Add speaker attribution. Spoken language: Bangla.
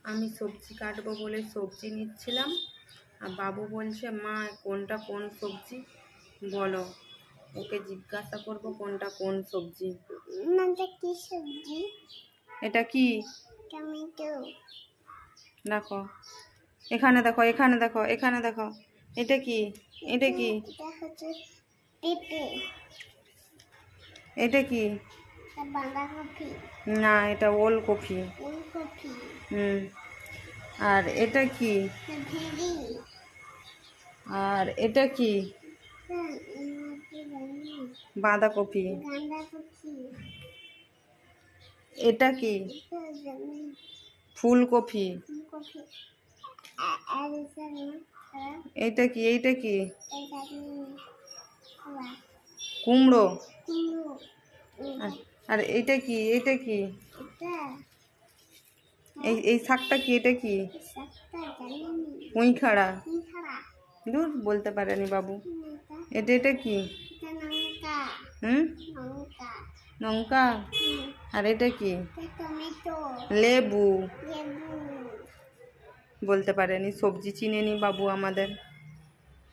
Speaker 1: আমি সবজি কাটবো বলে সবজি নিচ্ছিলাম, আর বাবু বলছে মা কোনটা কোন সবজি বলো, ওকে জিজ্ঞাসা করবো কোনটা কোন সবজি।
Speaker 2: কি সবজি?
Speaker 1: এটা কি?
Speaker 2: টমেটো।
Speaker 1: দেখো এখানে, দেখো এখানে, দেখো এখানে, দেখো এটা কি? এটা কি?
Speaker 2: এটা হচ্ছে পেঁপে।
Speaker 1: এটা কি?
Speaker 2: বাঁধাকপি।
Speaker 1: না, এটা ওলকপি।
Speaker 2: ফুলকপি।
Speaker 1: আর এটা কি?
Speaker 2: ভেন্ডি।
Speaker 1: আর এটা কি? বাঁধাকপি।
Speaker 2: বাঁধাকপি।
Speaker 1: এটা কি? ফুলকপি।
Speaker 2: ফুলকপি।
Speaker 1: এইটা কি? এইটা কি? কুমড়ো। আর এটা কি? এটা কি? এই শাকটা কি? এটা কি? পুঁইখাড়া। দূর বলতে পারেনি বাবু। এটা কি? লঙ্কা। আর এটা কি? লেবু। বলতে পারেনি, সবজি চিনেনি বাবু আমাদের।